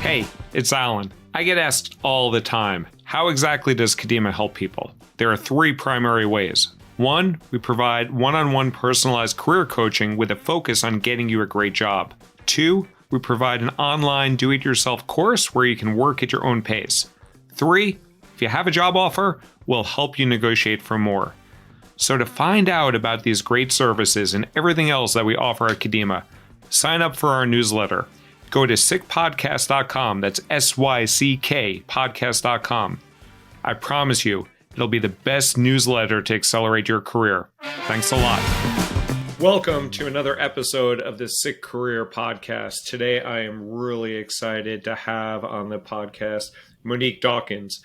Hey, it's Alan. I get asked all the time, how exactly does Kadima help people? There are three primary ways. One, we provide one-on-one personalized career coaching with a focus on getting you a great job. Two, we provide an online do-it-yourself course where you can work at your own pace. Three, if you have a job offer, we'll help you negotiate for more. So to find out about these great services and everything else that we offer at Kadima, sign up for our newsletter. Go to SYCKpodcast.com. That's SYCK podcast.com. I promise you, it'll be the best newsletter to accelerate your career. Thanks a lot. Welcome to another episode of the SYCK Career Podcast. Today, I am really excited to have on the podcast Monique Dawkins.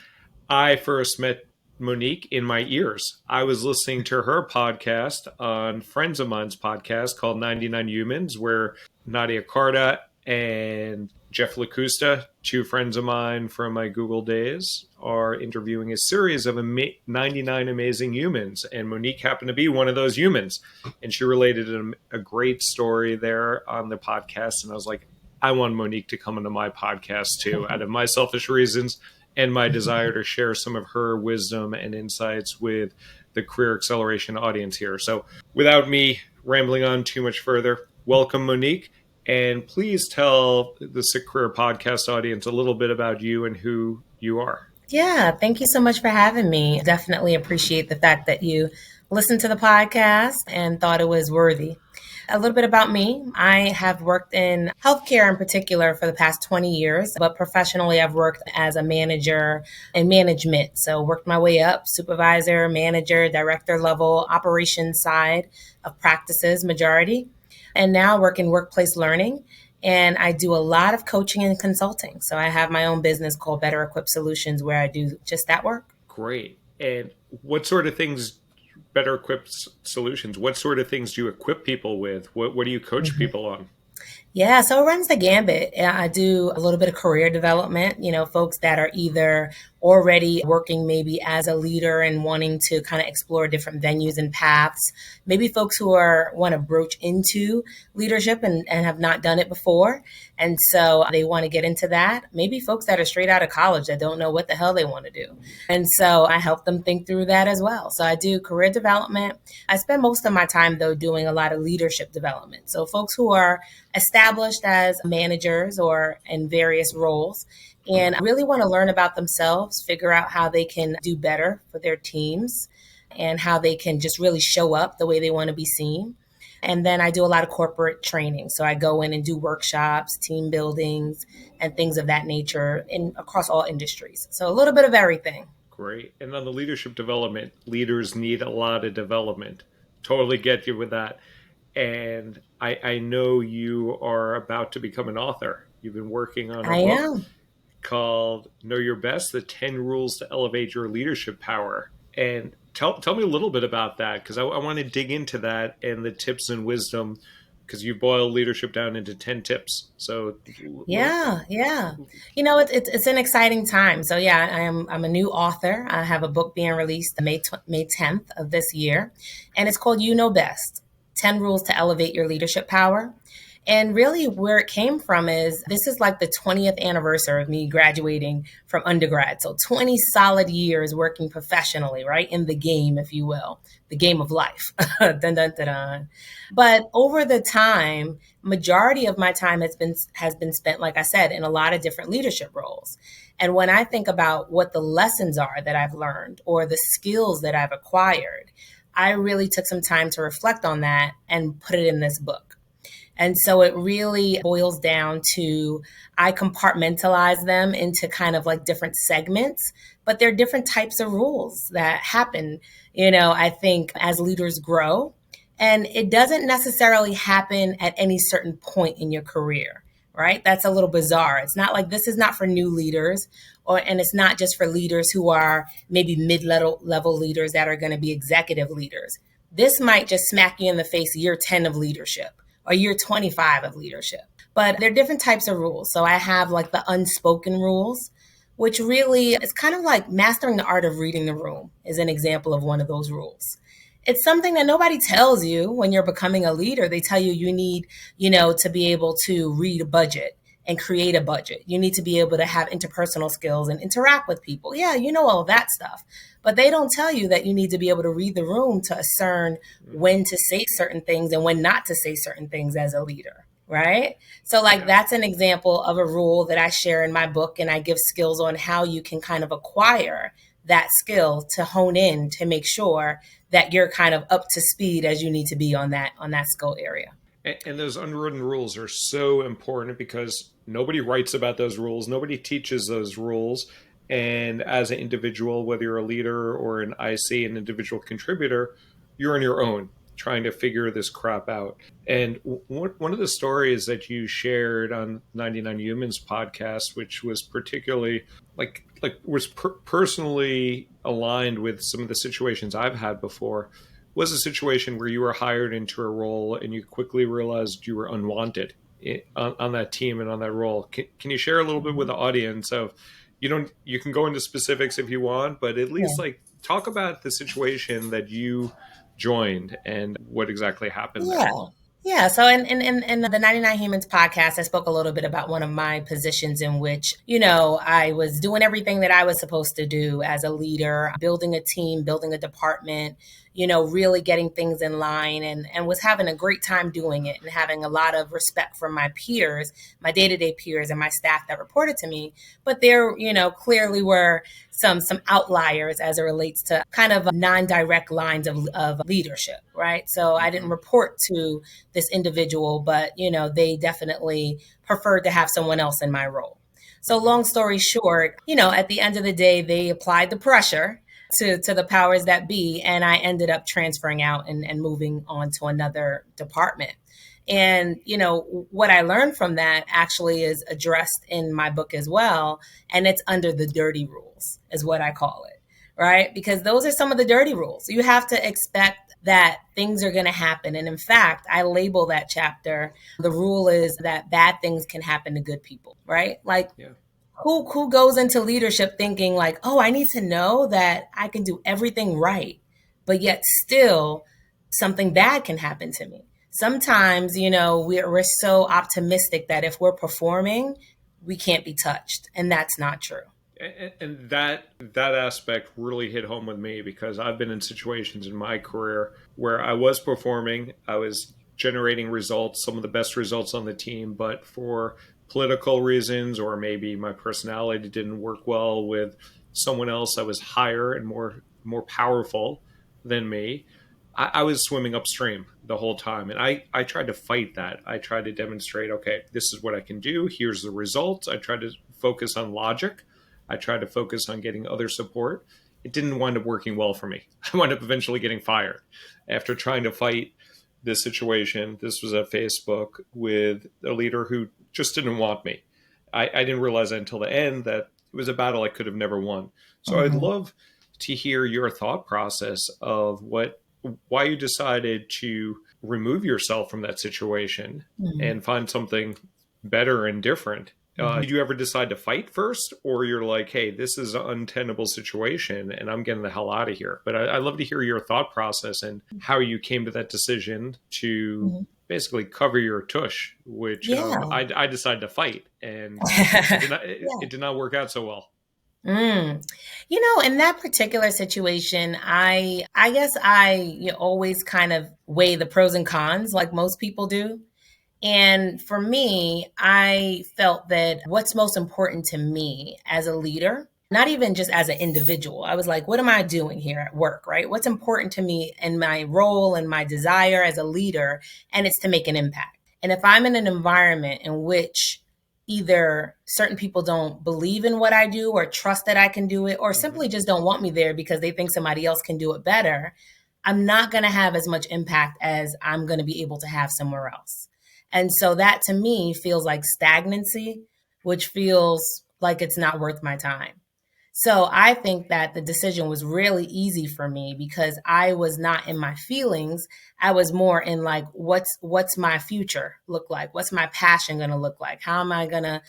I first met Monique in my ears. I was listening to her podcast on friends of mine's podcast called 99 Humans, where Nadia Carta and Jeff LaCusta, two friends of mine from my Google days, are interviewing a series of 99 amazing humans. And Monique happened to be one of those humans. And she related a great story there on the podcast. And I was like, I want Monique to come into my podcast too, out of my selfish reasons and my desire to share some of her wisdom and insights with the career acceleration audience here. So without me rambling on too much further, welcome, Monique. And please tell the SYCK Career Podcast audience a little bit about you and who you are. Yeah, thank you so much for having me. Definitely appreciate the fact that you listened to the podcast and thought it was worthy. A little bit about me. I have worked in healthcare in particular for the past 20 years, but professionally I've worked as a manager in management. So worked my way up, supervisor, manager, director level, operations side of practices, majority. And now I work in workplace learning, and I do a lot of coaching and consulting. So I have my own business called Better Equipped Solutions, where I do just that work. Great. And what sort of things, Better Equipped Solutions, what sort of things do you equip people with? What do you coach people on? Yeah, so it runs the gambit. I do a little bit of career development, folks that are either already working maybe as a leader and wanting to kind of explore different venues and paths. Maybe folks who want to broach into leadership and have not done it before. And so they want to get into that. Maybe folks that are straight out of college that don't know what the hell they want to do. And so I help them think through that as well. So I do career development. I spend most of my time, though, doing a lot of leadership development. So folks who are established as managers or in various roles and really want to learn about themselves, figure out how they can do better for their teams and how they can just really show up the way they want to be seen. And then I do a lot of corporate training. So I go in and do workshops, team buildings, and things of that nature across all industries. So a little bit of everything. Great. And on the leadership development, leaders need a lot of development. Totally get you with that. And I know you are about to become an author. You've been working on a book called Know Your Best, the 10 Rules to Elevate Your Leadership Power. And tell me a little bit about that, because I want to dig into that and the tips and wisdom, because you boil leadership down into 10 tips. So yeah. It's an exciting time. So I'm a new author. I have a book being released May 10th of this year, and it's called You Know Best, 10 Rules to Elevate Your Leadership Power. And really where it came from is this is like the 20th anniversary of me graduating from undergrad. So 20 solid years working professionally, right? In the game, if you will, the game of life. Dun, dun, dun, dun. But over the time, majority of my time has been spent, like I said, in a lot of different leadership roles. And when I think about what the lessons are that I've learned or the skills that I've acquired, I really took some time to reflect on that and put it in this book. And so it really boils down to, I compartmentalize them into kind of like different segments, but there are different types of rules that happen, I think as leaders grow. And it doesn't necessarily happen at any certain point in your career, right? That's a little bizarre. It's not like this is not for new leaders, and it's not just for leaders who are maybe mid-level leaders that are going to be executive leaders. This might just smack you in the face year 10 of leadership or year 25 of leadership. But there are different types of rules. So I have like the unspoken rules, which really is kind of like mastering the art of reading the room is an example of one of those rules. It's something that nobody tells you when you're becoming a leader. They tell you need, to be able to read a budget and create a budget. You need to be able to have interpersonal skills and interact with people. Yeah, you know all of that stuff. But they don't tell you that you need to be able to read the room to discern when to say certain things and when not to say certain things as a leader, right? So like that's an example of a rule that I share in my book, and I give skills on how you can kind of acquire that skill to hone in to make sure that you're kind of up to speed as you need to be on that skill area. And those unwritten rules are so important because nobody writes about those rules. Nobody teaches those rules. And as an individual, whether you're a leader or an IC, an individual contributor, you're on your own trying to figure this crap out. And one of the stories that you shared on 99 Humans podcast, which was particularly personally aligned with some of the situations I've had before, was a situation where you were hired into a role and you quickly realized you were unwanted on that team and on that role. Can you share a little bit with the audience of, you can go into specifics if you want, but at least talk about the situation that you joined and what exactly happened there. Yeah. So in the 99 Humans podcast, I spoke a little bit about one of my positions in which, I was doing everything that I was supposed to do as a leader, building a team, building a department, really getting things in line, and was having a great time doing it and having a lot of respect from my peers, my day-to-day peers and my staff that reported to me. But there, clearly were some outliers as it relates to kind of non-direct lines of leadership, right? So I didn't report to this individual, but, they definitely preferred to have someone else in my role. So long story short, at the end of the day, they applied the pressure to the powers that be, and I ended up transferring out and moving on to another department. And, what I learned from that actually is addressed in my book as well. And it's under the dirty rules is what I call it, right? Because those are some of the dirty rules. You have to expect that things are going to happen. And in fact, I label that chapter, the rule is that bad things can happen to good people, right? Who goes into leadership thinking like, oh, I need to know that I can do everything right, but yet still something bad can happen to me. Sometimes, we're so optimistic that if we're performing, we can't be touched. And that's not true. And that aspect really hit home with me because I've been in situations in my career where I was performing, I was generating results, some of the best results on the team, but for political reasons, or maybe my personality didn't work well with someone else that was higher and more powerful than me, I was swimming upstream the whole time. And I tried to fight that. I tried to demonstrate, okay, this is what I can do. Here's the results. I tried to focus on logic. I tried to focus on getting other support. It didn't wind up working well for me. I wound up eventually getting fired after trying to fight this situation. This was at Facebook with a leader who just didn't want me. I didn't realize that until the end that it was a battle I could have never won. So I'd love to hear your thought process of why you decided to remove yourself from that situation and find something better and different. Did you ever decide to fight first, or you're like, hey, this is an untenable situation and I'm getting the hell out of here? But I'd love to hear your thought process and how you came to that decision to basically cover your tush, which I decided to fight, and it did not work out so well. In that particular situation, I guess I always kind of weigh the pros and cons like most people do. And for me, I felt that what's most important to me as a leader, not even just as an individual, I was like, what am I doing here at work, right? What's important to me and my role and my desire as a leader, and it's to make an impact. And if I'm in an environment in which either certain people don't believe in what I do or trust that I can do it, or simply just don't want me there because they think somebody else can do it better, I'm not going to have as much impact as I'm going to be able to have somewhere else. And so that to me feels like stagnancy, which feels like it's not worth my time. So I think that the decision was really easy for me because I was not in my feelings. I was more in like, what's my future look like? What's my passion going to look like? How am I going to,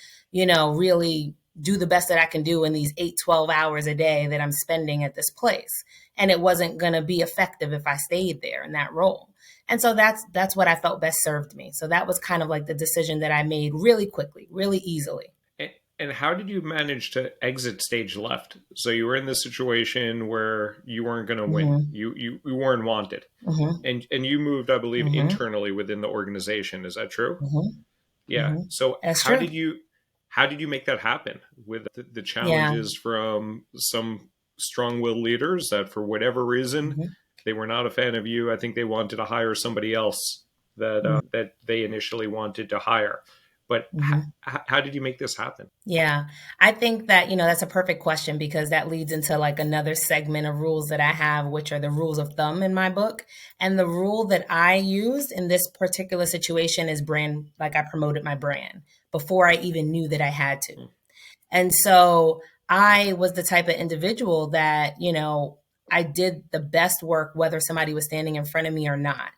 really do the best that I can do in these 8-12 hours a day that I'm spending at this place. And it wasn't going to be effective if I stayed there in that role. And so that's what I felt best served me. So that was kind of like the decision that I made really quickly, really easily. And how did you manage to exit stage left? So you were in this situation where you weren't going to win. You weren't wanted. And you moved, I believe, internally within the organization. Is that true? Yeah. So That's how true. did you make that happen with the challenges from some strong-willed leaders that for whatever reason they were not a fan of you? I think they wanted to hire somebody else that they initially wanted to hire. But how did you make this happen? Yeah, I think that, that's a perfect question because that leads into like another segment of rules that I have, which are the rules of thumb in my book. And the rule that I used in this particular situation is brand, like I promoted my brand before I even knew that I had to. And so I was the type of individual that, I did the best work, whether somebody was standing in front of me or not.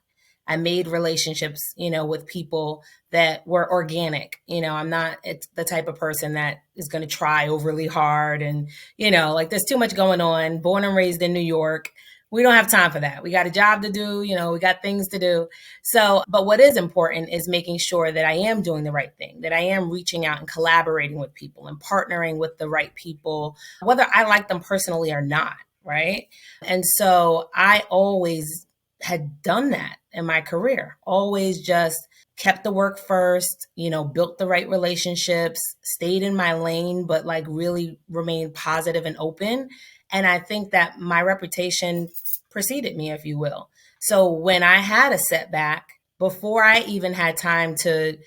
I made relationships, with people that were organic. I'm not the type of person that is going to try overly hard. And, like there's too much going on. Born and raised in New York. We don't have time for that. We got a job to do, we got things to do. So, but what is important is making sure that I am doing the right thing, that I am reaching out and collaborating with people and partnering with the right people, whether I like them personally or not. Right. And so I always had done that in my career, always just kept the work first, built the right relationships, stayed in my lane, but like really remained positive and open. And I think that my reputation preceded me, if you will. So when I had a setback, before I even had time to,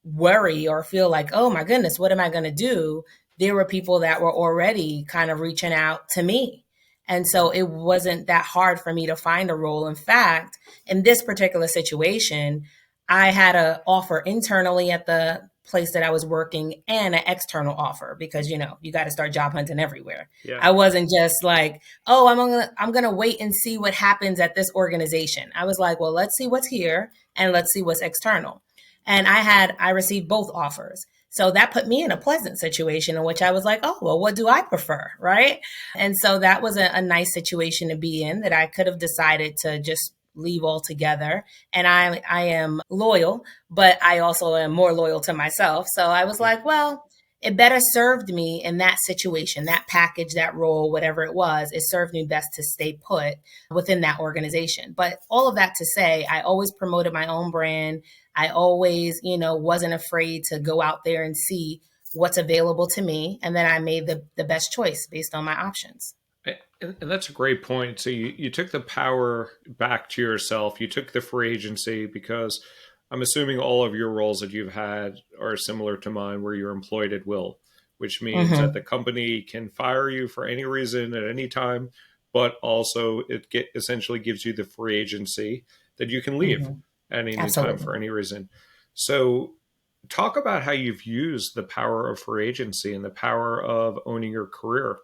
worry or feel like, oh my goodness, what am I going to do? There were people that were already kind of reaching out to me. And so it wasn't that hard for me to find a role. In fact, in this particular situation, I had an offer internally at the place that I was working and an external offer because, you got to start job hunting everywhere. Yeah. I wasn't just like, oh, I'm going to wait and see what happens at this organization. I was like, well, let's see what's here and let's see what's external. And I received both offers. So that put me in a pleasant situation in which I was like, oh, well, what do I prefer? Right. And so that was a nice situation to be in that I could have decided to just leave altogether. And I am loyal, but I also am more loyal to myself. So I was like, well, it better served me in that situation, that package, that role, whatever it was, it served me best to stay put within that organization. But all of that to say, I always promoted my own brand. I always, wasn't afraid to go out there and see what's available to me. And then I made the best choice based on my options. And that's a great point. So you took the power back to yourself. You took the free agency because I'm assuming all of your roles that you've had are similar to mine where you're employed at will, which means that the company can fire you for any reason at any time, but also essentially gives you the free agency that you can leave at any time for any reason. So talk about how you've used the power of free agency and the power of owning your career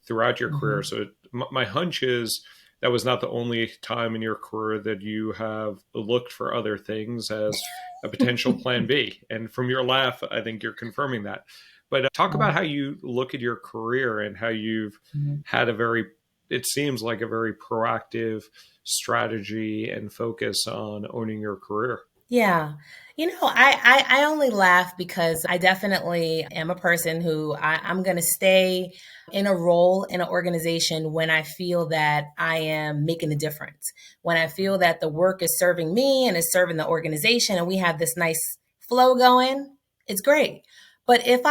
throughout your career. So my hunch is that was not the only time in your career that you have looked for other things as a potential plan B. And from your laugh, I think you're confirming that. But talk about how you look at your career and how you've had it seems like a very proactive strategy and focus on owning your career. Yeah. I only laugh because I definitely am a person who I'm going to stay in a role in an organization when I feel that I am making a difference, when I feel that the work is serving me and is serving the organization and we have this nice flow going, it's great. But if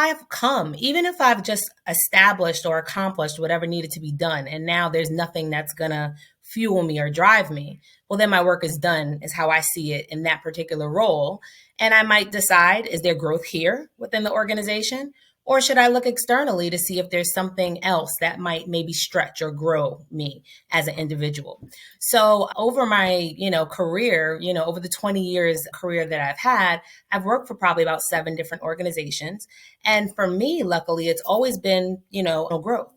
even if I've just established or accomplished whatever needed to be done, and now there's nothing that's going to fuel me or drive me, well, then my work is done, is how I see it in that particular role. And I might decide, is there growth here within the organization? Or should I look externally to see if there's something else that might maybe stretch or grow me as an individual? So over my, career, over the 20 years career that I've had, I've worked for probably about 7 different organizations. And for me, luckily, it's always been, growth.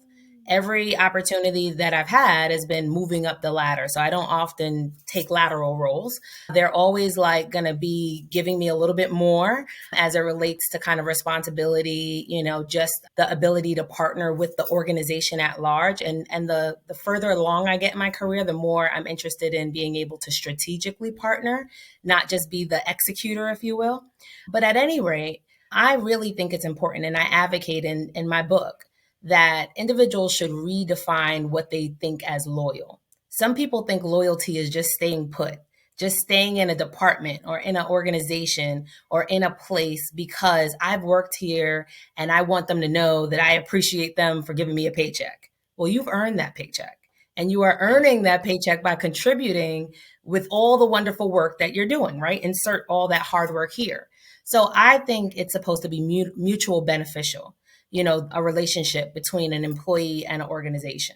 every opportunity that I've had has been moving up the ladder. So I don't often take lateral roles. They're always like going to be giving me a little bit more as it relates to kind of responsibility, just the ability to partner with the organization at large. And the further along I get in my career, the more I'm interested in being able to strategically partner, not just be the executor, if you will. But at any rate, I really think it's important, and I advocate in my book that individuals should redefine what they think as loyal. Some people think loyalty is just staying put, just staying in a department or in an organization or in a place because I've worked here and I want them to know that I appreciate them for giving me a paycheck. Well, you've earned that paycheck, and you are earning that paycheck by contributing with all the wonderful work that you're doing, right? Insert all that hard work here. So I think it's supposed to be mutual beneficial, a relationship between an employee and an organization.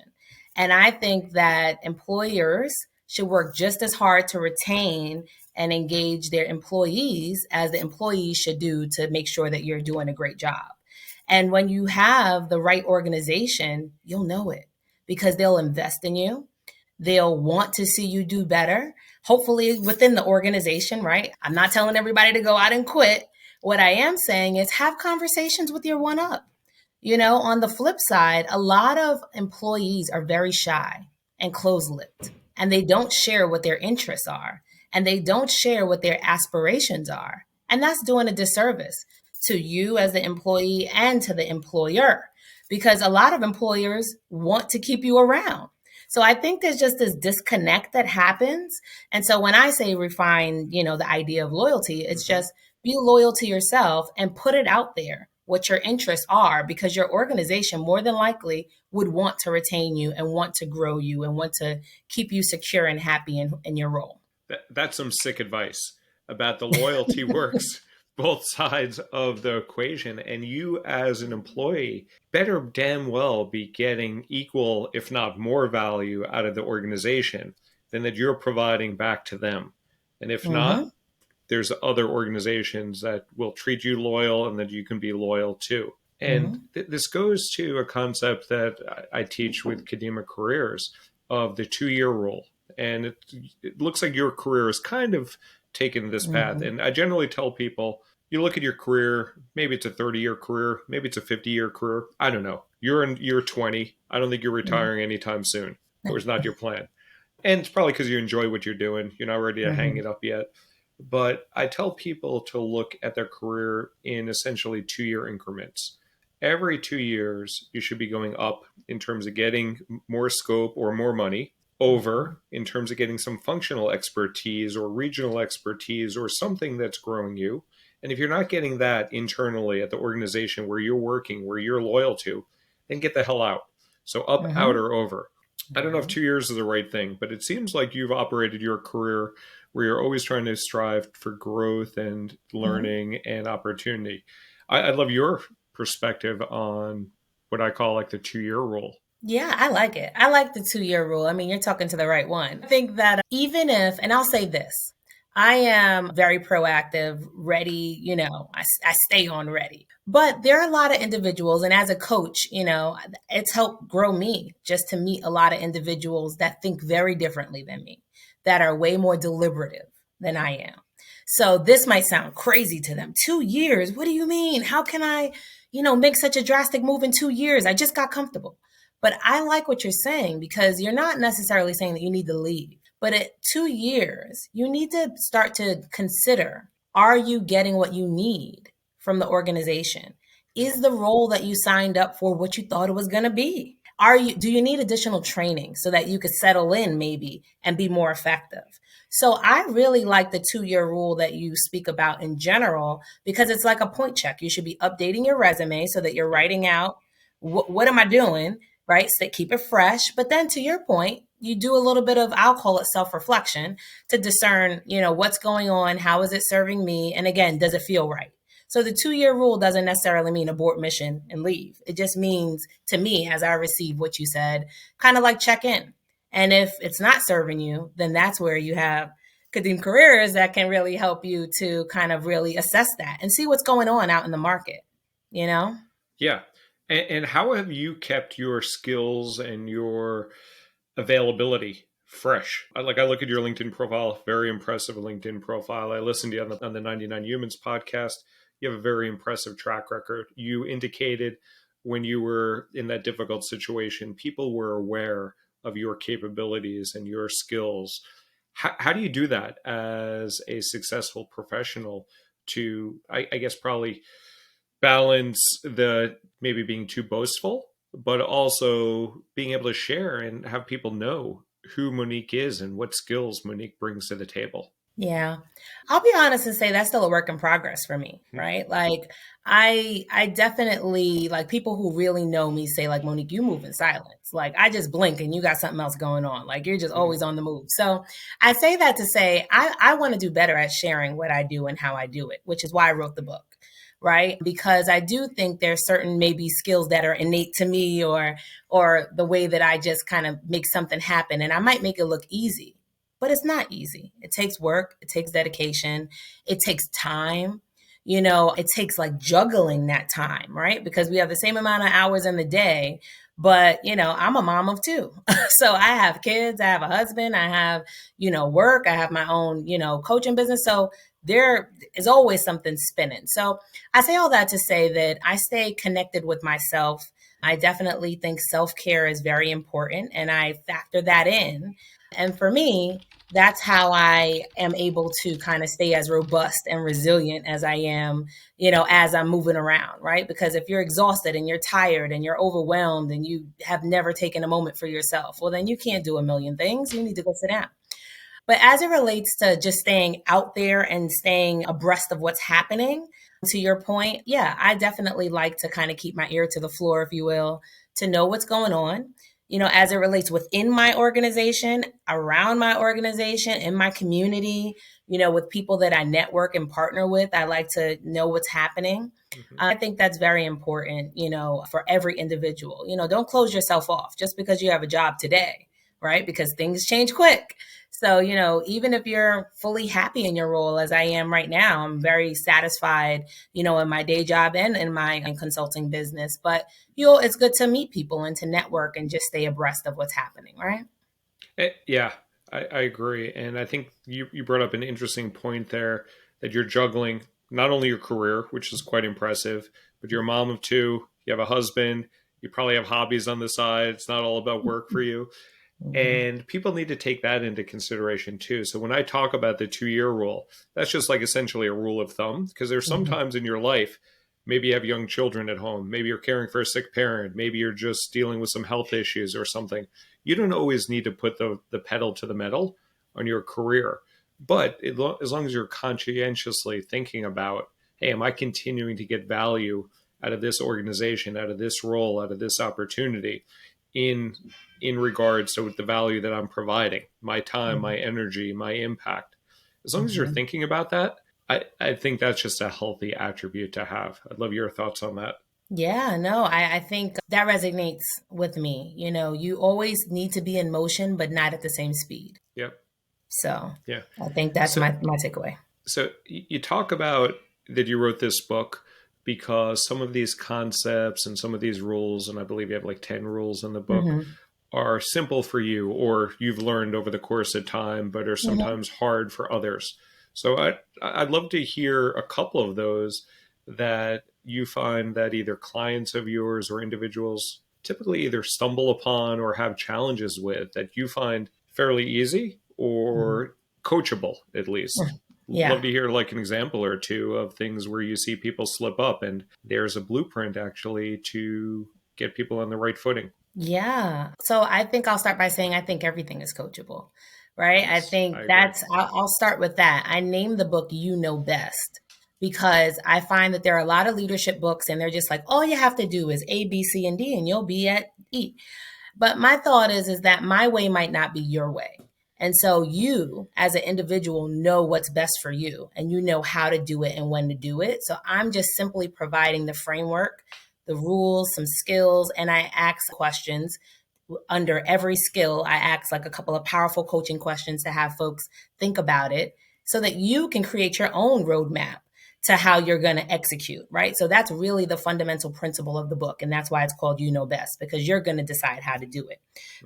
And I think that employers should work just as hard to retain and engage their employees as the employees should do to make sure that you're doing a great job. And when you have the right organization, you'll know it because they'll invest in you. They'll want to see you do better, hopefully within the organization, right? I'm not telling everybody to go out and quit. What I am saying is have conversations with your one up. On the flip side, a lot of employees are very shy and close-lipped, and they don't share what their interests are, and they don't share what their aspirations are. And that's doing a disservice to you as the employee and to the employer, because a lot of employers want to keep you around. So I think there's just this disconnect that happens. And so when I say refine, the idea of loyalty, it's just be loyal to yourself and put it out there what your interests are, because your organization more than likely would want to retain you and want to grow you and want to keep you secure and happy in your role. That's some sick advice about the loyalty works both sides of the equation. And you as an employee better damn well be getting equal, if not more value out of the organization than that you're providing back to them. And if not, there's other organizations that will treat you loyal and that you can be loyal to. And this goes to a concept that I teach with academic careers of the 2-year rule. And it looks like your career has kind of taken this path. And I generally tell people, you look at your career, maybe it's a 30-year career, maybe it's a 50-year career. I don't know. You're in year 20. I don't think you're retiring anytime soon. That was not your plan. And it's probably because you enjoy what you're doing. You're not ready to hang it up yet. But I tell people to look at their career in essentially 2-year increments. Every 2 years, you should be going up in terms of getting more scope or more money, over in terms of getting some functional expertise or regional expertise or something that's growing you. And if you're not getting that internally at the organization where you're working, where you're loyal to, then get the hell out. So up, out, or over. I don't know if 2 years is the right thing, but it seems like you've operated your career where you're always trying to strive for growth and learning and opportunity. I love your perspective on what I call like the 2-year rule. Yeah, I like it. I like the 2-year rule. I mean, you're talking to the right one. I think that even if, and I'll say this, I am very proactive, ready, I stay on ready. But there are a lot of individuals, and as a coach, it's helped grow me just to meet a lot of individuals that think very differently than me, that are way more deliberative than I am. So this might sound crazy to them. 2 years? What do you mean? How can I, make such a drastic move in 2 years? I just got comfortable. But I like what you're saying, because you're not necessarily saying that you need to leave. But at 2 years, you need to start to consider, are you getting what you need from the organization? Is the role that you signed up for what you thought it was going to be? Do you need additional training so that you could settle in maybe and be more effective? So I really like the 2-year rule that you speak about in general, because it's like a point check. You should be updating your resume so that you're writing out, what am I doing? Right? So keep it fresh. But then to your point, you do a little bit of, I'll call it self-reflection, to discern, what's going on? How is it serving me? And again, does it feel right? So the 2-year rule doesn't necessarily mean abort mission and leave. It just means, to me, as I receive what you said, kind of like check in. And if it's not serving you, then that's where you have Kadeem Careers that can really help you to kind of really assess that and see what's going on out in the market, Yeah. And how have you kept your skills and your availability fresh? I look at your LinkedIn profile, very impressive LinkedIn profile. I listened to you on the 99 Humans podcast. You have a very impressive track record. You indicated when you were in that difficult situation, people were aware of your capabilities and your skills. How do you do that as a successful professional to, I guess, probably balance the maybe being too boastful, but also being able to share and have people know who Monique is and what skills Monique brings to the table? Yeah. I'll be honest and say that's still a work in progress for me, right? Like I definitely like people who really know me say like Monique, you move in silence. Like I just blink and you got something else going on. Like you're just always on the move. So I say that to say I want to do better at sharing what I do and how I do it, which is why I wrote the book. Right. Because I do think there's certain maybe skills that are innate to me or the way that I just kind of make something happen. And I might make it look easy, but it's not easy. It takes work, it takes dedication, it takes time. It takes like juggling that time, right? Because we have the same amount of hours in the day, but I'm a mom of two. So I have kids, I have a husband, I have, work, I have my own, coaching business. So there is always something spinning. So I say all that to say that I stay connected with myself. I definitely think self-care is very important and I factor that in. And for me, that's how I am able to kind of stay as robust and resilient as I am, as I'm moving around, right? Because if you're exhausted and you're tired and you're overwhelmed and you have never taken a moment for yourself, well, then you can't do a million things. You need to go sit down. But as it relates to just staying out there and staying abreast of what's happening, to your point, yeah, I definitely like to kind of keep my ear to the floor, if you will, to know what's going on. As it relates within my organization, around my organization, in my community, with people that I network and partner with, I like to know what's happening. Mhm. I think that's very important, for every individual. Don't close yourself off just because you have a job today, right? Because things change quick. So, even if you're fully happy in your role as I am right now, I'm very satisfied, in my day job and in my consulting business. But, it's good to meet people and to network and just stay abreast of what's happening, right? Yeah, I agree. And I think you brought up an interesting point there that you're juggling not only your career, which is quite impressive, but you're a mom of two, you have a husband, you probably have hobbies on the side. It's not all about work for you. Mhm. And people need to take that into consideration too. So when I talk about the 2 year rule, that's just like essentially a rule of thumb because there's Mhm. sometimes in your life, maybe you have young children at home, maybe you're caring for a sick parent, maybe you're just dealing with some health issues or something. You don't always need to put the pedal to the metal on your career. But as long as you're conscientiously thinking about, hey, am I continuing to get value out of this organization, out of this role, out of this opportunity? in in regards to the value that I'm providing, my time, my Mhm. energy, my impact. As long as you're Mhm. thinking about that, I think that's just a healthy attribute to have. I'd love your thoughts on that. Yeah, no, I think that resonates with me. You always need to be in motion, but not at the same speed. Yep. So Yeah. I think that's So my takeaway. so you talk about that you wrote this book because some of these concepts and some of these rules, and I believe you have like 10 rules in the book, Hmm. are simple for you or you've learned over the course of time, but are Hmm. sometimes hard for others. So I'd love to hear a couple of those that you find that either clients of yours or individuals typically either stumble upon or have challenges with that you find fairly easy Hmm. or coachable, at least. Love Yeah. to hear like an example or two of things where you see people slip up and there's a blueprint actually to get people on the right footing. Yeah. So I think I'll start by saying I think everything is coachable, right? I Yes, I think agree. I'll start with that. I named the book You Know Best because I find that there are a lot of leadership books and they're just like, all you have to do is A, B, C, and D, and you'll be at E. But my thought is that my way might not be your way. And so you as an individual know what's best for you and you know how to do it and when to do it. So I'm just simply providing the framework, the rules, some skills, and I ask questions under every skill. I ask like a couple of powerful coaching questions to have folks think about it so that you can create your own roadmap to how you're going to execute, right? So that's really the fundamental principle of the book. And that's why it's called You Know Best, because you're going to decide how to do it.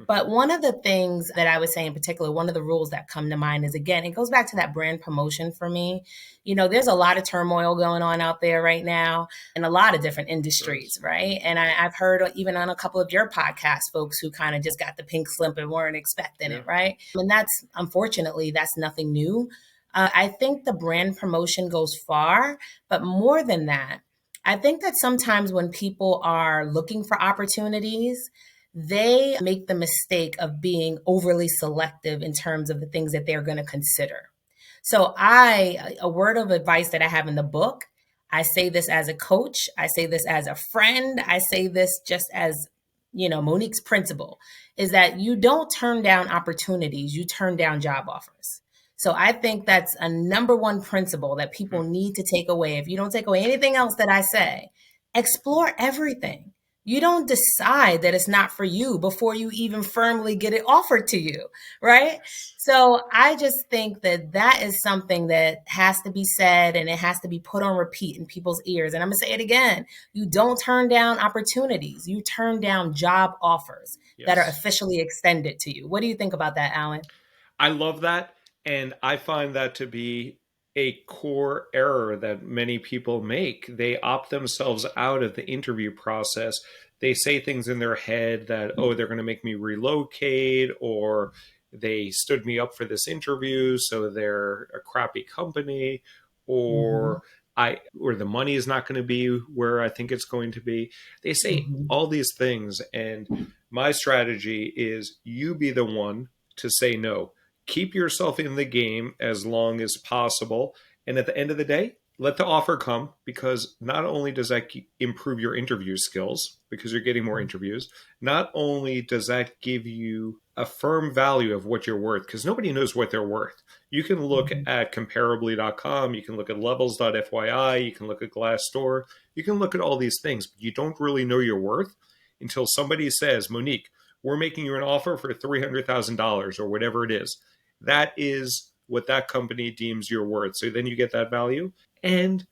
But one of the things that I would say in particular, one of the rules that come to mind is, again, it goes back to that brand promotion for me. There's a lot of turmoil going on out there right now in a lot of different industries, right? And I've heard even on a couple of your podcasts, folks who kind of just got the pink slip and weren't expecting it, right? And unfortunately, that's nothing new. I think the brand promotion goes far, but more than that, I think that sometimes when people are looking for opportunities, they make the mistake of being overly selective in terms of the things that they're going to consider. So a word of advice that I have in the book, I say this as a coach, I say this as a friend, I say this just as, Monique's principle, is that you don't turn down opportunities, you turn down job offers. So I think that's a number one principle that people need to take away. If you don't take away anything else that I say, explore everything. You don't decide that it's not for you before you even firmly get it offered to you, right? So I just think that is something that has to be said, and it has to be put on repeat in people's ears. And I'm going to say it again. You don't turn down opportunities. You turn down job offers that are officially extended to you. What do you think about that, Alan? I love that. And I find that to be a core error that many people make. They opt themselves out of the interview process. They say things in their head that, they're going to make me relocate, or they stood me up for this interview, so they're a crappy company, or or the money is not going to be where I think it's going to be. They say all these things. And my strategy is you be the one to say no. Keep yourself in the game as long as possible. And at the end of the day, let the offer come, because not only does that improve your interview skills, because you're getting more interviews, not only does that give you a firm value of what you're worth, because nobody knows what they're worth. You can look at comparably.com, you can look at levels.fyi, you can look at Glassdoor, you can look at all these things, but you don't really know your worth until somebody says, Monique, we're making you an offer for $300,000 or whatever it is. That is what that company deems your worth. So then you get that value, and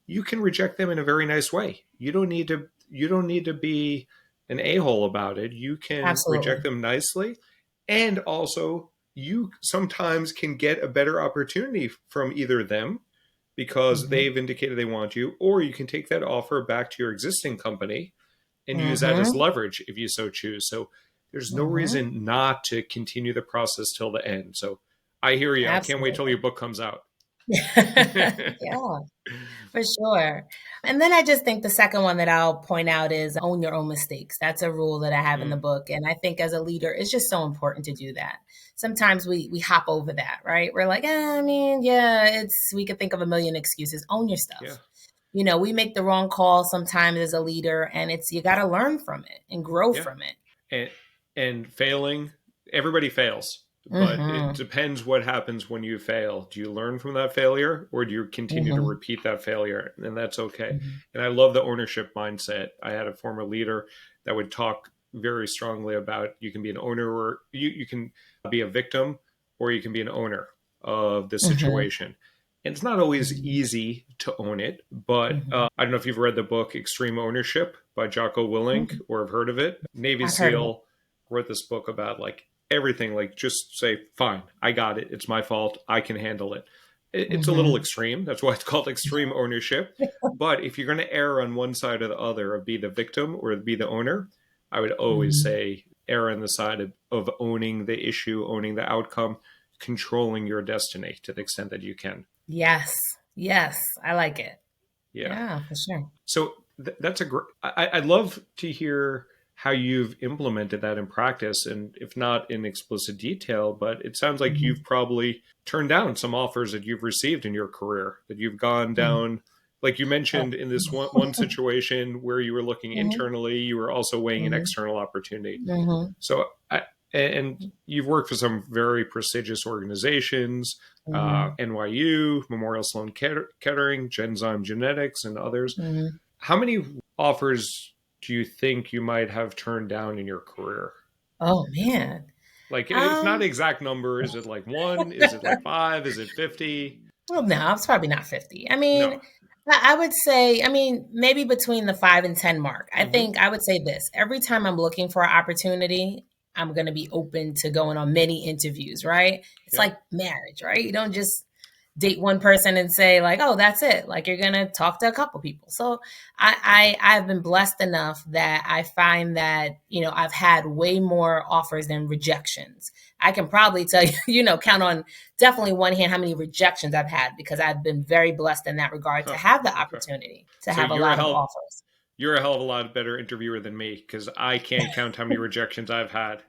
you can reject them in a very nice way. You don't need to be an a-hole about it. You can reject them nicely. And also, you sometimes can get a better opportunity from either them because they've indicated they want you, or you can take that offer back to your existing company and use that as leverage if you so choose. So there's no reason not to continue the process till the end. So I hear you. Absolutely. I can't wait till your book comes out. Yeah, for sure. And then I just think the second one that I'll point out is own your own mistakes. That's a rule that I have in the book. And I think as a leader, it's just so important to do that. Sometimes we hop over that, right? We're like, we could think of a million excuses. Own your stuff. Yeah. We make the wrong call sometimes as a leader, and you got to learn from it and grow from it. And failing, everybody fails. But it depends what happens when you fail. Do you learn from that failure, or do you continue to repeat that failure? And that's okay. And I love the ownership mindset. I had a former leader that would talk very strongly about you can be an owner, or you can be a victim, or you can be an owner of the situation. And it's not always easy to own it. But I don't know if you've read the book Extreme Ownership by Jocko Willink or have heard of it. Navy SEAL wrote this book about everything, just say, fine, I got it. It's my fault. I can handle it. It's a little extreme. That's why it's called extreme ownership. But if you're going to err on one side or the other of be the victim or be the owner, I would always say err on the side of owning the issue, owning the outcome, controlling your destiny to the extent that you can. Yes. I like it. Yeah, for sure. So that's I'd love to hear how you've implemented that in practice, and if not in explicit detail, but it sounds like you've probably turned down some offers that you've received in your career, that you've gone down, like you mentioned in this one situation where you were looking internally, you were also weighing an external opportunity. So, and you've worked for some very prestigious organizations, NYU, Memorial Sloan Kettering, Genzyme Genetics, and others. How many offers do you think you might have turned down in your career? Oh, man. It's not exact number. Is it 1? Is it 5? Is it 50? Well, no, it's probably not 50. I mean, I would say, I mean, maybe between the 5 and 10 mark. I Hmm. think I would say this every time I'm looking for an opportunity, I'm going to be open to going on many interviews, right? It's Yeah. like marriage, right? You don't just date one person and say like, oh, that's it. Like you're gonna talk to a couple people. So I've been blessed enough that I find that, I've had way more offers than rejections. I can probably tell you, count on definitely one hand how many rejections I've had because I've been very blessed in that regard to Huh. have the Okay. opportunity to So have a you're a lot of hell offers. you're a hell of a lot better interviewer than me because I can't count how many rejections I've had.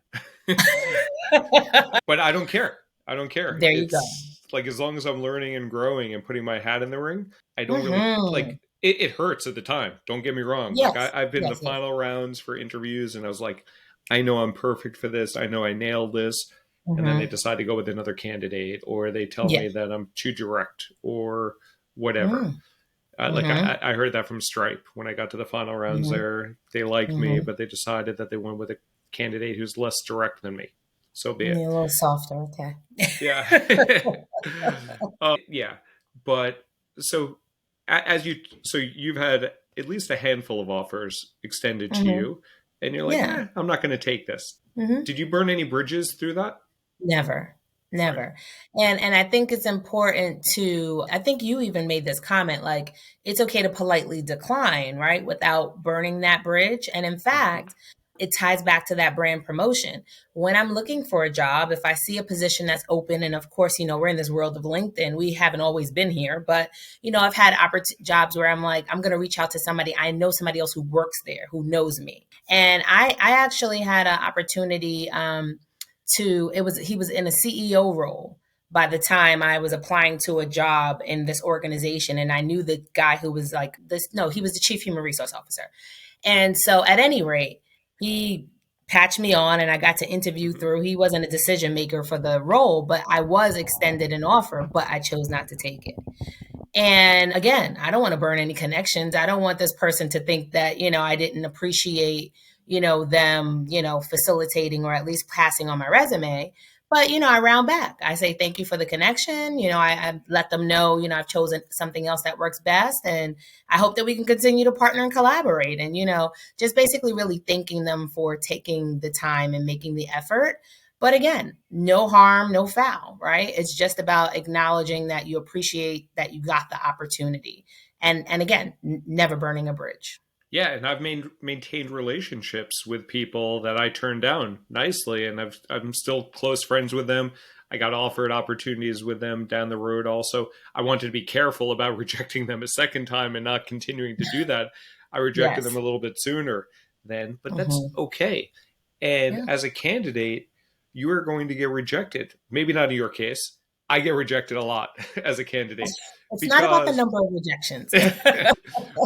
But I don't care. I don't care. There you go. It's like as long as I'm learning and growing and putting my hat in the ring, I don't really Hmm. like it hurts at the time. Don't get me wrong. Like Yes, I've been in the yes, yes. final rounds for interviews and I was like, I know I'm perfect for this. I know I nailed this. And then they Hmm. decide to go with another candidate or they tell Yeah. me that I'm too direct or whatever. Mm-hmm. Like Mm-hmm. I heard that from Stripe when I got to the final rounds Mm-hmm. there. They liked me, Mm-hmm. but they decided that they went with a candidate who's less direct than me. So be A it. little softer. Okay. Yeah. Yeah. But so as you've had at least a handful of offers extended to Hmm. you, and you're like, Yeah. I'm not going to take this. Hmm. Did you burn any bridges through that? Never. Right. Never. And I think it's important to I think you even made this comment like it's okay to politely decline, right? Without burning that bridge. And in Hmm. fact, it ties back to that brand promotion. When I'm looking for a job, if I see a position that's open, and of course, we're in this world of LinkedIn, we haven't always been here, but I've had jobs where I'm like, I'm going to reach out to somebody. I know somebody else who works there who knows me. And I actually had an opportunity he was in a CEO role by the time I was applying to a job in this organization. And I knew the guy who was like this, no, he was the chief human resource officer. And so at any rate, he patched me on and I got to interview Hmm. through. He wasn't a decision maker for the role, but I was extended an offer, but I chose not to take it. And again, I don't want to burn any connections. I don't want this person to think that, I didn't appreciate, them, facilitating or at least passing on my resume. But, I round back. I say, thank you for the connection. I let them know, I've chosen something else that works best. And I hope that we can continue to partner and collaborate. And, just basically really thanking them for taking the time and making the effort. But again, no harm, no foul, right? It's just about acknowledging that you appreciate that you got the opportunity. And again, never burning a bridge. Yeah, and I've maintained relationships with people that I turned down nicely, and I'm still close friends with them. I got offered opportunities with them down the road. Also, I wanted to be careful about rejecting them a second time and not continuing to do that. I rejected them Yes. a little bit sooner then, but that's Hmm. okay. And Yeah. as a candidate, you are going to get rejected. Maybe not in your case. I get rejected a lot as a candidate It's not about the because number of rejections.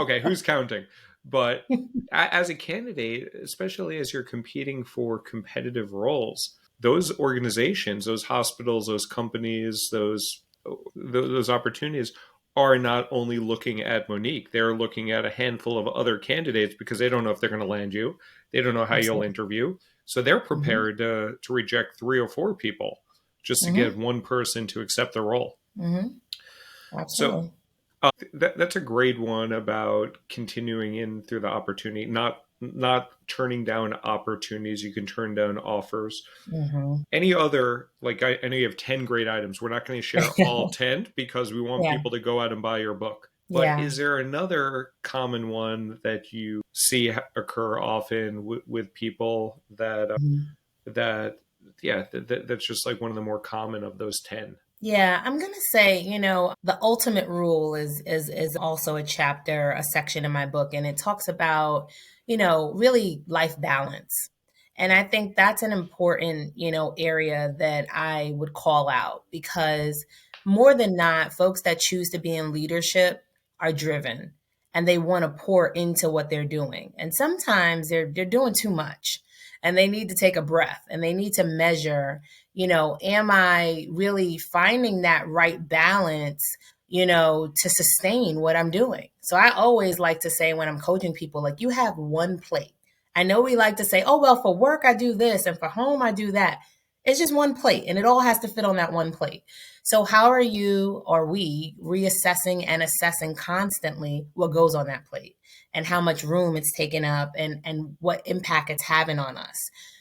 okay, who's counting? But as a candidate, especially as you're competing for competitive roles, those organizations, those hospitals, those companies, those opportunities are not only looking at Monique, they're looking at a handful of other candidates because they don't know if they're going to land you. They don't know how you'll Absolutely. interview. So they're Hmm. prepared to reject 3 or 4 people just to get Hmm. one person to accept the role. Hmm. So Absolutely. that's a great one about continuing in through the opportunity, not turning down opportunities. You can turn down offers. Hmm. Any other, like I know you have 10 great items. We're not going to share all 10 because we want Yeah. people to go out and buy your book. But Yeah. is there another common one that you see occur often with people Mhm. that yeah that's just like one of the more common of those 10? Yeah, I'm gonna say, the ultimate rule is also a chapter, a section in my book, and it talks about, really life balance. And I think that's an important, area that I would call out because more than not, folks that choose to be in leadership are driven and they want to pour into what they're doing. And sometimes they're doing too much and they need to take a breath and they need to measure, am I really finding that right balance, to sustain what I'm doing? So I always like to say when I'm coaching people, like, you have one plate. I know we like to say, oh, well, for work, I do this, and for home, I do that. It's just one plate and it all has to fit on that one plate. So how are you or we reassessing and assessing constantly what goes on that plate and how much room it's taking up and what impact it's having on us?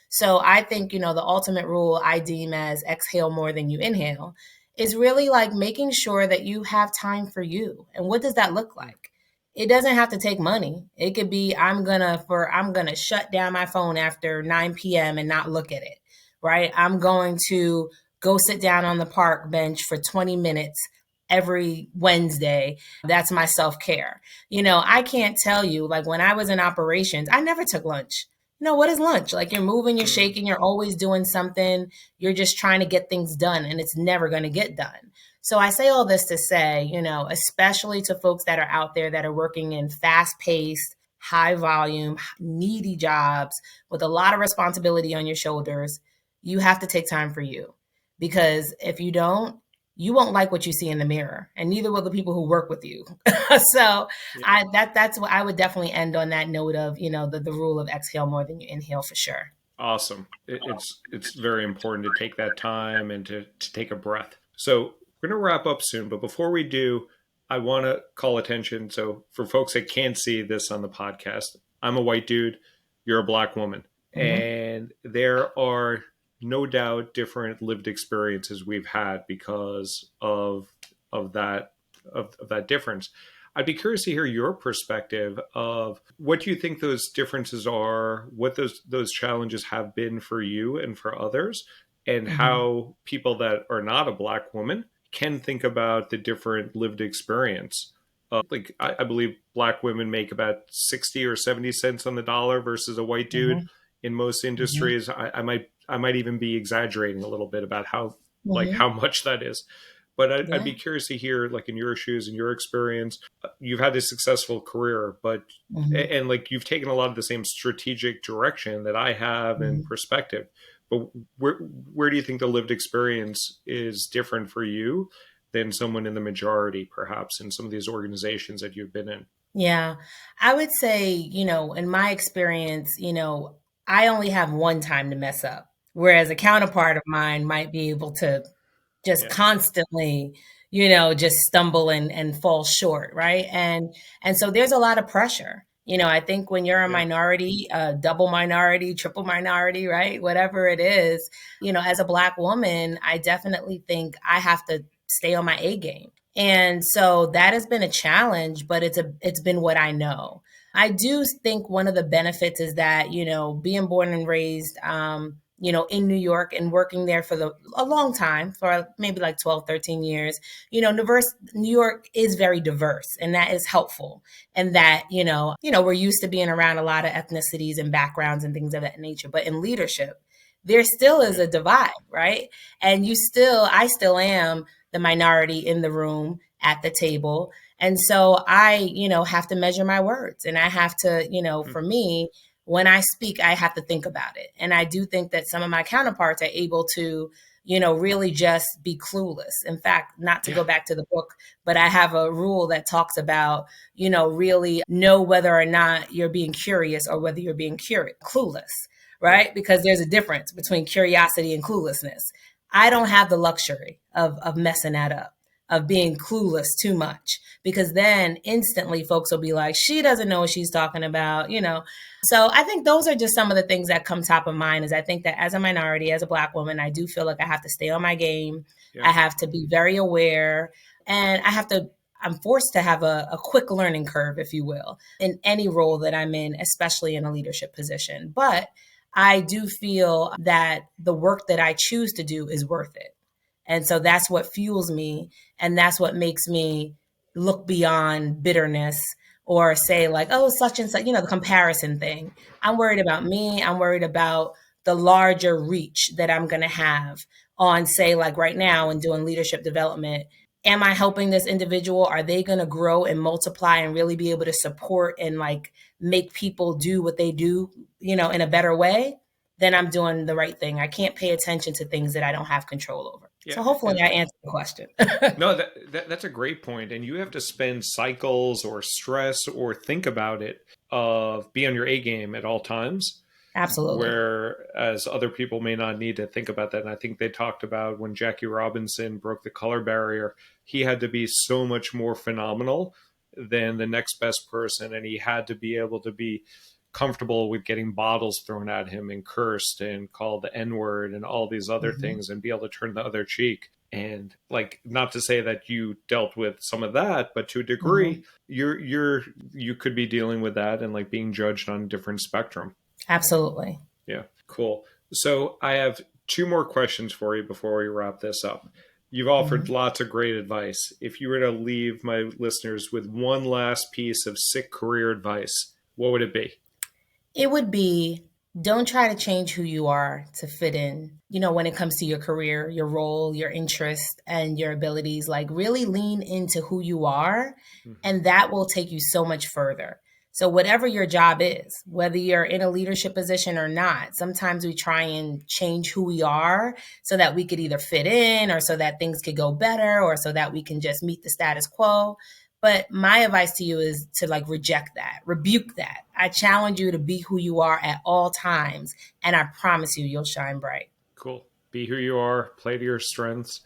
So I think, the ultimate rule I deem as exhale more than you inhale is really like making sure that you have time for you. And what does that look like? It doesn't have to take money. It could be I'm gonna shut down my phone after 9 p.m. and not look at it, right? I'm going to go sit down on the park bench for 20 minutes every Wednesday. That's my self-care. I can't tell you, like when I was in operations, I never took lunch. What is lunch? Like you're moving, you're shaking, you're always doing something. You're just trying to get things done and it's never going to get done. So I say all this to say, especially to folks that are out there that are working in fast paced, high volume, needy jobs with a lot of responsibility on your shoulders, you have to take time for you. Because if you don't, you won't like what you see in the mirror, and neither will the people who work with you. So that's what I would definitely end on, that note of, the rule of exhale more than you inhale, for sure. Awesome. It's very important to take that time and to take a breath. So we're going to wrap up soon, but before we do, I want to call attention. So for folks that can't see this on the podcast, I'm a white dude, you're a Black woman, and there are no doubt different lived experiences we've had because of that difference. I'd be curious to hear your perspective of what do you think those differences are, what those challenges have been for you and for others, and how people that are not a Black woman can think about the different lived experience. I believe Black women make about 60 or 70 cents on the dollar versus a white dude in most industries. I might even be exaggerating a little bit about how much that is. But I'd be curious to hear, like in your shoes and your experience, you've had a successful career, but and like you've taken a lot of the same strategic direction that I have and perspective. But where do you think the lived experience is different for you than someone in the majority, perhaps, in some of these organizations that you've been in? Yeah, I would say, in my experience, I only have one time to mess up, whereas a counterpart of mine might be able to just constantly, just stumble and fall short, right? And so there's a lot of pressure. I think when you're a minority, double minority, triple minority, right? Whatever it is, as a Black woman, I definitely think I have to stay on my A game. And so that has been a challenge, but it's been what I know. I do think one of the benefits is that, being born and raised, in New York and working there for a long time, for maybe like 12, 13 years, New York is very diverse, and that is helpful. And that, we're used to being around a lot of ethnicities and backgrounds and things of that nature. But in leadership, there still is a divide, right? And I still am the minority in the room at the table. And so I, have to measure my words, and I have to, for me, when I speak, I have to think about it. And I do think that some of my counterparts are able to, really just be clueless. In fact, not to go back to the book, but I have a rule that talks about, really know whether or not you're being curious or whether you're being clueless, right? Because there's a difference between curiosity and cluelessness. I don't have the luxury of messing that up, of being clueless too much, because then instantly folks will be like, she doesn't know what she's talking about, So I think those are just some of the things that come top of mind. Is I think that as a minority, as a Black woman, I do feel like I have to stay on my game. Yeah. I have to be very aware, and I'm forced to have a quick learning curve, if you will, in any role that I'm in, especially in a leadership position. But I do feel that the work that I choose to do is worth it. And so that's what fuels me. And that's what makes me look beyond bitterness or say like, oh, such and such, the comparison thing. I'm worried about me. I'm worried about the larger reach that I'm going to have on, say, like right now in doing leadership development. Am I helping this individual? Are they going to grow and multiply and really be able to support and like make people do what they do, in a better way? Then I'm doing the right thing. I can't pay attention to things that I don't have control over. Yeah. So hopefully I answered the question. No, that's a great point. And you have to spend cycles or stress or think about it of be on your A game at all times. Absolutely. Whereas other people may not need to think about that. And I think they talked about when Jackie Robinson broke the color barrier, he had to be so much more phenomenal than the next best person. And he had to be able to be comfortable with getting bottles thrown at him and cursed and called the N-word and all these other things, and be able to turn the other cheek. And like, not to say that you dealt with some of that, but to a degree, you could be dealing with that and like being judged on a different spectrum. Absolutely. Yeah, cool. So I have two more questions for you before we wrap this up. You've offered lots of great advice. If you were to leave my listeners with one last piece of SYCK career advice, what would it be? It would be, don't try to change who you are to fit in. When it comes to your career, your role, your interest, and your abilities, like really lean into who you are, and that will take you so much further. So whatever your job is, whether you're in a leadership position or not, sometimes we try and change who we are so that we could either fit in, or so that things could go better, or so that we can just meet the status quo. But my advice to you is to reject that, rebuke that. I challenge you to be who you are at all times, and I promise you'll shine bright. Cool. Be who you are, play to your strengths,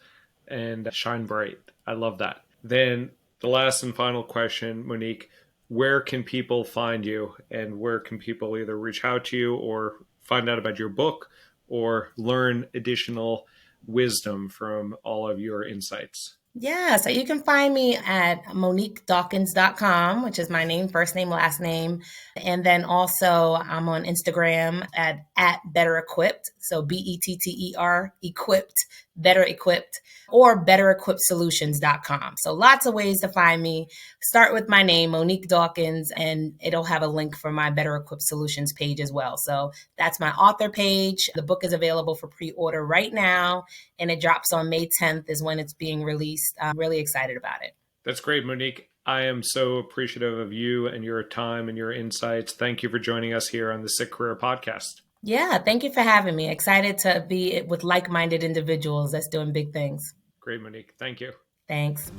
and shine bright. I love that. Then the last and final question, Monique, where can people find you, and where can people either reach out to you or find out about your book or learn additional wisdom from all of your insights? Yeah, so you can find me at MoniqueDawkins.com, which is my name, first name, last name. And then also I'm on Instagram at Better Equipped. So BETTER equipped, Better Equipped, or BetterEquippedSolutions.com. So lots of ways to find me. Start with my name, Monique Dawkins, and it'll have a link for my Better Equipped Solutions page as well. So that's my author page. The book is available for pre-order right now, and it drops on May 10th is when it's being released. I'm really excited about it. That's great, Monique. I am so appreciative of you and your time and your insights. Thank you for joining us here on the SYCK Career Podcast. Yeah, thank you for having me. Excited to be with like-minded individuals that's doing big things. Great, Monique. Thank you. Thanks.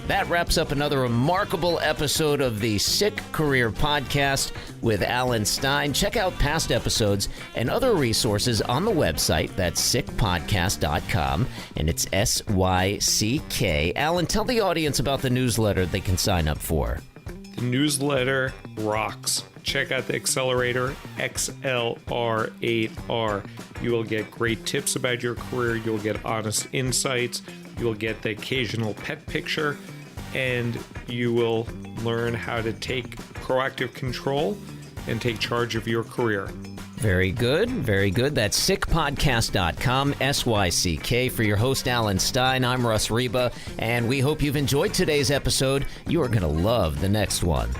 That wraps up another remarkable episode of the SYCK Career Podcast with Alan Stein. Check out past episodes and other resources on the website. That's syckpodcast.com, and it's SYCK. Alan, tell the audience about the newsletter they can sign up for. The newsletter rocks. Check out the accelerator, XLR8R. You will get great tips about your career. You'll get honest insights. You'll get the occasional pet picture. And you will learn how to take proactive control and take charge of your career. Very good. Very good. That's syckpodcast.com, SYCK. For your host, Alan Stein, I'm Russ Reba, and we hope you've enjoyed today's episode. You are going to love the next one.